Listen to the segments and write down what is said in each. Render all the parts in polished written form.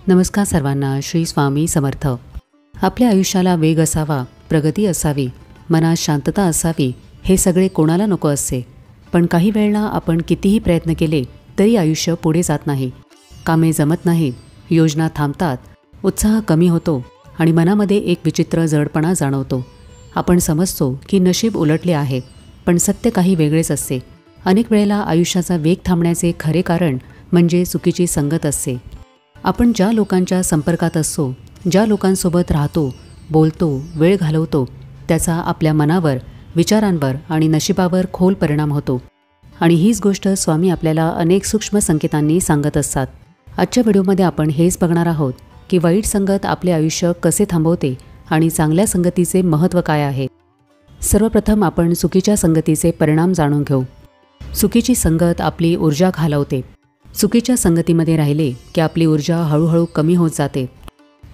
नमस्कार सर्वांना. श्री स्वामी समर्थ. आपल्या आयुष्याला वेग असावा, प्रगती असावी, मनात शांतता असावी, हे सगळे कोणाला नको असते. पण काही वेळेला आपण कितीही प्रयत्न केले तरी आयुष्य पुढे जात नाही. कामे जमत नाहीत, योजना थांबतात, उत्साह कमी होतो आणि मनामध्ये एक विचित्र जडपणा जाणवतो. आपण समजतो की नशीब उलटले आहे, पण सत्य काही वेगळेच असते. अनेक वेळेला आयुष्याचा वेग थांबण्याचे खरे कारण म्हणजे चुकीची संगत असते. आपण ज्या लोकांच्या संपर्कात असतो, ज्या लोकांसोबत राहतो, बोलतो, वेळ घालवतो, त्याचा आपल्या मनावर, विचारांवर आणि नशिबावर खोल परिणाम होतो. आणि हीच गोष्ट स्वामी आपल्याला अनेक सूक्ष्म संकेतांनी सांगत असतात. आजच्या व्हिडिओमध्ये आपण हेच बघणार आहोत की वाईट संगत आपले आयुष्य कसे थांबवते आणि चांगल्या संगतीचे महत्त्व काय आहे. सर्वप्रथम आपण चुकीच्या संगतीचे परिणाम जाणून घेऊ. चुकीची संगत आपली ऊर्जा घालवते. चुकीच्या संगतीमध्ये राहिले की आपली ऊर्जा हळूहळू कमी होत जाते.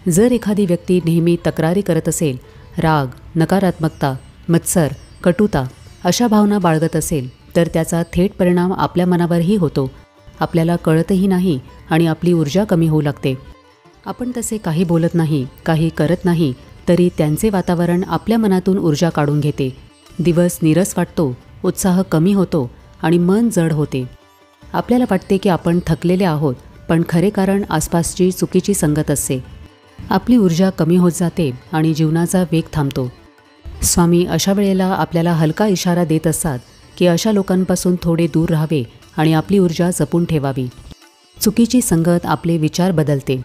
जर एखादी व्यक्ती नेहमी तक्रारी करत असेल, राग, नकारात्मकता, मत्सर, कटुता अशा भावना बाळगत असेल तर त्याचा थेट परिणाम आपल्या मनावरही होतो. आपल्याला कळतही नाही आणि आपली ऊर्जा कमी होऊ लागते. आपण तसे काही बोलत नाही, काही करत नाही, तरी त्यांचे वातावरण आपल्या मनातून ऊर्जा काढून घेते. दिवस नीरस वाटतो, उत्साह कमी होतो आणि मन जड होते. आपल्याला वाटते की आपण थकलेले आहोत, पण खरे कारण आसपासची चुकीची संगत असते. आपली ऊर्जा कमी होत जाते आणि जीवनाचा वेग थांबतो. स्वामी अशा वेळेला आपल्याला हलका इशारा देत असतात की अशा लोकांपासून थोडे दूर राहावे आणि आपली ऊर्जा जपून ठेवावी. चुकीची संगत आपले विचार बदलते.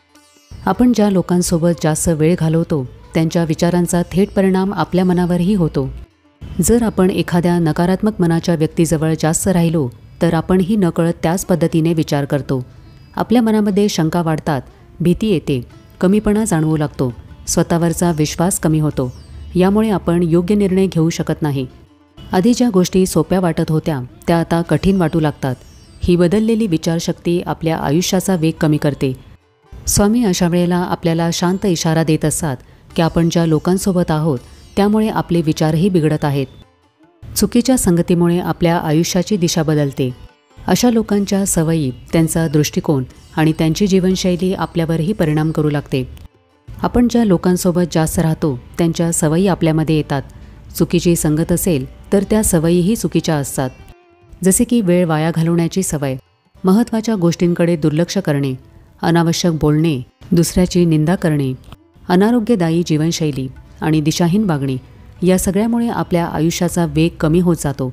आपण ज्या लोकांसोबत जास्त वेळ घालवतो त्यांच्या विचारांचा थेट परिणाम आपल्या मनावरही होतो. जर आपण एखाद्या नकारात्मक मनाच्या व्यक्तीजवळ जास्त राहिलो तर आपणही नकळत त्याच पद्धतीने विचार करतो. आपल्या मनामध्ये शंका वाढतात, भीती येते, कमीपणा जाणवू लागतो, स्वतःवरचा विश्वास कमी होतो. यामुळे आपण योग्य निर्णय घेऊ शकत नाही. आधी ज्या गोष्टी सोप्या वाटत होत्या त्या आता कठीण वाटू लागतात. ही बदललेली विचारशक्ती आपल्या आयुष्याचा वेग कमी करते. स्वामी अशा वेळेला आपल्याला शांत इशारा देत असतात की आपण ज्या लोकांसोबत आहोत त्यामुळे आपले विचारही बिघडत आहेत. चुकीच्या संगतीमुळे आपल्या आयुष्याची दिशा बदलते. अशा लोकांच्या सवयी, त्यांचा दृष्टिकोन आणि त्यांची जीवनशैली आपल्यावरही परिणाम करू लागते. आपण ज्या लोकांसोबत जास्त राहतो त्यांच्या सवयी आपल्यामध्ये येतात. चुकीची संगत असेल तर त्या सवयीही चुकीच्या असतात. जसे की वेळ वाया घालवण्याची सवय, महत्त्वाच्या गोष्टींकडे दुर्लक्ष करणे, अनावश्यक बोलणे, दुसऱ्याची निंदा करणे, अनारोग्यदायी जीवनशैली आणि दिशाहीन वागणे या सगळ्यामुळे आपल्या आयुष्याचा वेग कमी होत जातो.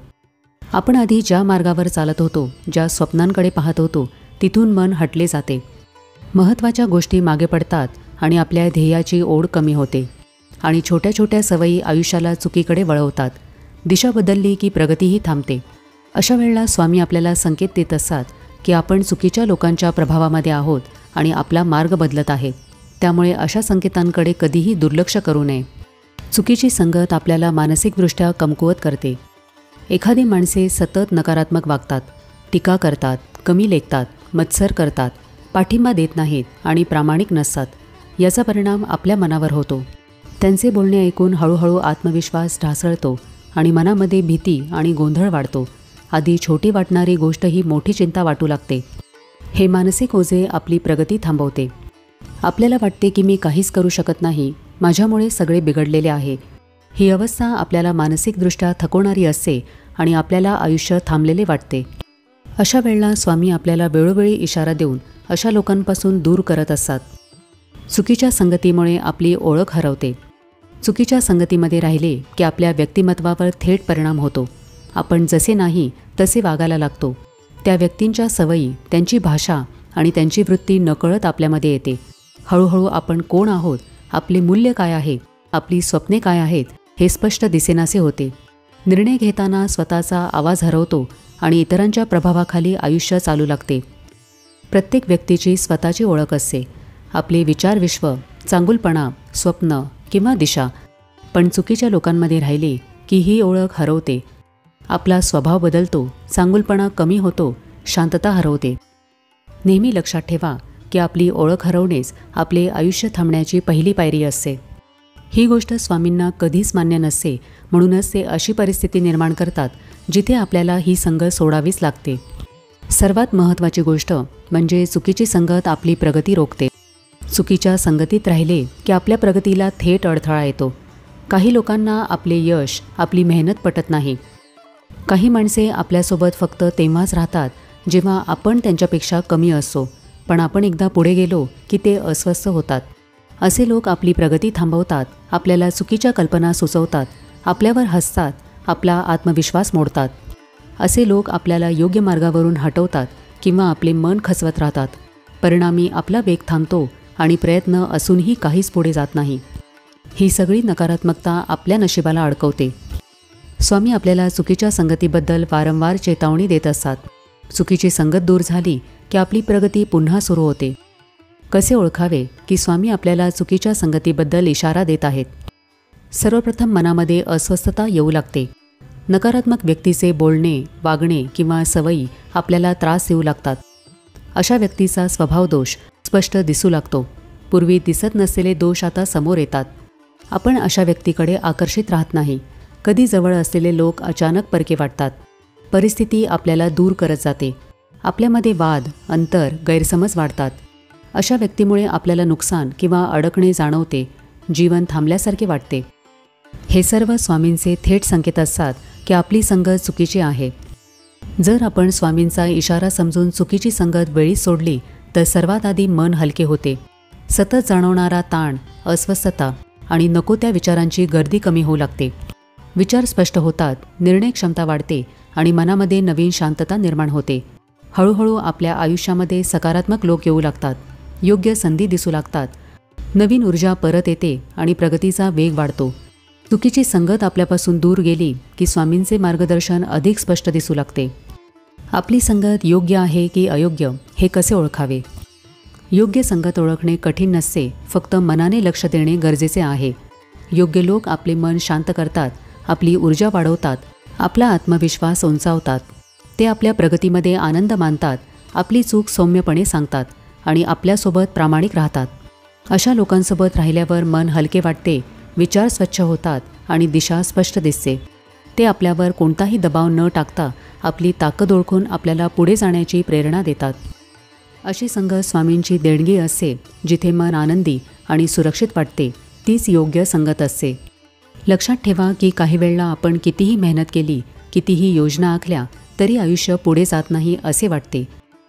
आपण आधी ज्या मार्गावर चालत होतो, ज्या स्वप्नांकडे पाहत होतो तिथून मन हटले जाते. महत्त्वाच्या गोष्टी मागे पडतात आणि आपल्या ध्येयाची ओढ कमी होते आणि छोट्या छोट्या सवयी आयुष्याला चुकीकडे वळवतात. दिशा बदलली की प्रगतीही थांबते. अशा वेळेला स्वामी आपल्याला संकेत देत असतात की आपण चुकीच्या लोकांच्या प्रभावामध्ये आहोत आणि आपला मार्ग बदलत आहे. त्यामुळे अशा संकेतांकडे कधीही दुर्लक्ष करू नये. चुकीची संगत आपल्याला मानसिकदृष्ट्या कमकुवत करते. एखादी माणसे सतत नकारात्मक वागतात, टीका करतात, कमी लेखतात, मत्सर करतात, पाठिंबा देत नाहीत आणि प्रामाणिक नसतात. याचा परिणाम आपल्या मनावर होतो. त्यांचे बोलणे ऐकून हळूहळू आत्मविश्वास ढासळतो आणि मनामध्ये भीती आणि गोंधळ वाढतो. आधी छोटी वाटणारी गोष्ट ही मोठी चिंता वाटू लागते. हे मानसिक ओझे आपली प्रगती थांबवते. आपल्याला वाटते की मी काहीच करू शकत नाही, माझ्यामुळे सगळे बिघडलेले आहे. ही अवस्था आपल्याला मानसिकदृष्ट्या थकवणारी असते आणि आपल्याला आयुष्य थांबलेले वाटते. अशा वेळेला स्वामी आपल्याला वेळोवेळी इशारा देऊन अशा लोकांपासून दूर करत असतात. चुकीच्या संगतीमुळे आपली ओळख हरवते. चुकीच्या संगतीमध्ये राहिले की आपल्या व्यक्तिमत्वावर थेट परिणाम होतो. आपण जसे नाही तसे वागायला लागतो. त्या व्यक्तींच्या सवयी, त्यांची भाषा आणि त्यांची वृत्ती नकळत आपल्यामध्ये येते. हळूहळू आपण कोण आहोत, आपले मूल्य काय आहे, आपली स्वप्ने काय आहेत हे स्पष्ट दिसेनासे होते. निर्णय घेताना स्वतःचा आवाज हरवतो आणि इतरांच्या प्रभावाखाली आयुष्य चालू लागते. प्रत्येक व्यक्तीची स्वतःची ओळख असते, आपले विचारविश्व, चांगुलपणा, स्वप्न किंवा दिशा. पण चुकीच्या लोकांमध्ये राहिले की ही ओळख हरवते. आपला स्वभाव बदलतो, चांगुलपणा कमी होतो, शांतता हरवते. नेहमी लक्षात ठेवा की आपली ओळख हरवणेच आपले आयुष्य थांबण्याची पहिली पायरी असते. ही गोष्ट स्वामींना कधीच मान्य नसते. म्हणूनच ते अशी परिस्थिती निर्माण करतात जिथे आपल्याला ही संगत सोडावीच लागते. सर्वात महत्त्वाची गोष्ट म्हणजे चुकीची संगत आपली प्रगती रोखते. चुकीच्या संगतीत राहिले की आपल्या प्रगतीला थेट अडथळा येतो. काही लोकांना आपले यश, आपली मेहनत पटत नाही. काही माणसे आपल्यासोबत फक्त तेव्हाच राहतात जेव्हा आपण त्यांच्यापेक्षा कमी असतो, पण आपण एकदा पुढे गेलो की ते अस्वस्थ होतात. असे लोक आपली प्रगती थांबवतात, आपल्याला चुकीच्या कल्पना सुचवतात, आपल्यावर हसतात, आपला आत्मविश्वास मोडतात. असे लोक आपल्याला योग्य मार्गावरून हटवतात किंवा आपले मन खचवत राहतात. परिणामी आपला वेग थांबतो आणि प्रयत्न असूनही काहीच पुढे जात नाही. ही सगळी नकारात्मकता आपल्या नशिबाला अडकवते. स्वामी आपल्याला चुकीच्या संगतीबद्दल वारंवार चेतावणी देत असतात. चुकीची संगत दूर झाली की आपली प्रगती पुन्हा सुरू होते. कसे ओळखावे की स्वामी आपल्याला चुकीच्या संगतीबद्दल इशारा देत आहेत? सर्वप्रथम मनामध्ये अस्वस्थता येऊ लागते. नकारात्मक व्यक्तीचे बोलणे, वागणे किंवा सवयी आपल्याला त्रास देऊ लागतात. अशा व्यक्तीचा स्वभाव दोष स्पष्ट दिसू लागतो. पूर्वी दिसत नसलेले दोष आता समोर येतात. आपण अशा व्यक्तीकडे आकर्षित राहत नाही. कधी जवळ असलेले लोक अचानक परके वाटतात. परिस्थिती आपल्याला दूर करत जाते. आपल्यामध्ये वाद, अंतर, गैरसमज वाढतात. अशा व्यक्तीमुळे आपल्याला नुकसान किंवा अडकणे जाणवते. जीवन थांबल्यासारखे वाटते. हे सर्व स्वामींचे थेट संकेत असतात की आपली संगत चुकीची आहे. जर आपण स्वामींचा इशारा समजून चुकीची संगत वेळी सोडली तर सर्वात आधी मन हलके होते. सतत जाणवणारा ताण, अस्वस्थता आणि नको त्या विचारांची गर्दी कमी होऊ लागते. विचार स्पष्ट होतात, निर्णय क्षमता वाढते आणि मनामध्ये नवीन शांतता निर्माण होते. हळूहळू आपल्या आयुष्यामध्ये सकारात्मक लोक येऊ लागतात. योग्य संधी दिसू लागतात. नवीन ऊर्जा परत येते आणि प्रगतीचा वेग वाढतो. चुकीची संगत आपल्यापासून दूर गेली की स्वामींचे मार्गदर्शन अधिक स्पष्ट दिसू लागते. आपली संगत योग्य आहे की अयोग्य हे कसे ओळखावे? योग्य संगत ओळखणे कठीण नसते. फक्त मनाने लक्ष देणे गरजेचे आहे. योग्य लोक आपले मन शांत करतात, आपली ऊर्जा वाढवतात, आपला आत्मविश्वास उंचावतात. ते आपल्या प्रगतीमध्ये आनंद मानतात, आपली चूक सौम्यपणे सांगतात आणि आपल्यासोबत प्रामाणिक राहतात. अशा लोकांसोबत राहिल्यावर मन हलके वाटते, विचार स्वच्छ होतात आणि दिशा स्पष्ट दिसते. ते आपल्यावर कोणताही दबाव न टाकता आपली ताकद ओळखून आपल्याला पुढे जाण्याची प्रेरणा देतात. अशी संगत स्वामींची देणगी असते. जिथे मन आनंदी आणि सुरक्षित वाटते तीच योग्य संगत असते. लक्षात ठेवा की काही वेळेला आपण कितीही मेहनत केली, कितीही योजना आखल्या तरी आयुष्य पुढे जात नाही असे वाटते.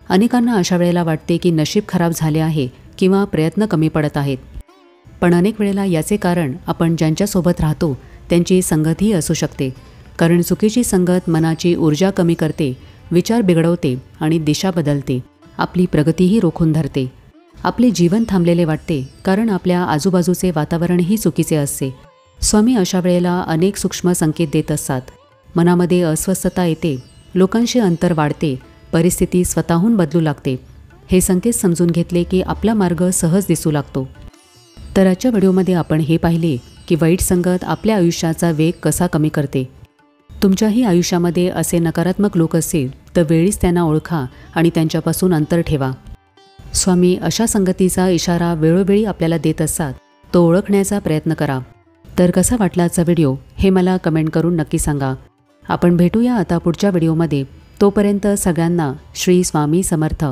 अनेकांना अशा वेळेला वाटते की नशीब खराब झाले आहे किंवा प्रयत्न कमी पडत आहेत. पण अनेक वेळेला याचे कारण आपण ज्यांच्यासोबत राहतो त्यांची संगतही असू शकते. कारण चुकीची संगत मनाची ऊर्जा कमी करते, विचार बिघडवते आणि दिशा बदलते. आपली प्रगतीही रोखून धरते. आपले जीवन थांबलेले वाटते कारण आपल्या आजूबाजूचे वातावरणही चुकीचे असते. स्वामी अशा वेळेला अनेक सूक्ष्म संकेत देत असतात. मनामध्ये अस्वस्थता येते, लोकांशी अंतर वाढते, परिस्थिती स्वतःहून बदलू लागते. हे संकेत समजून घेतले की आपला मार्ग सहज दिसू लागतो. तर आजच्या व्हिडिओमध्ये आपण हे पाहिले की वाईट संगत आपल्या आयुष्याचा वेग कसा कमी करते. तुमच्याही आयुष्यामध्ये असे नकारात्मक लोक असतील तर वेळीच त्यांना ओळखा आणि त्यांच्यापासून अंतर ठेवा. स्वामी अशा संगतीचा इशारा वेळोवेळी आपल्याला देत असतात. तो ओळखण्याचा प्रयत्न करा. तर कसा वाटला आजचा व्हिडिओ हे मला कमेंट करून नक्की सांगा. आपण भेटूया आता पुढच्या व्हिडिओमध्ये. तोपर्यंत सगळ्यांना श्री स्वामी समर्थ.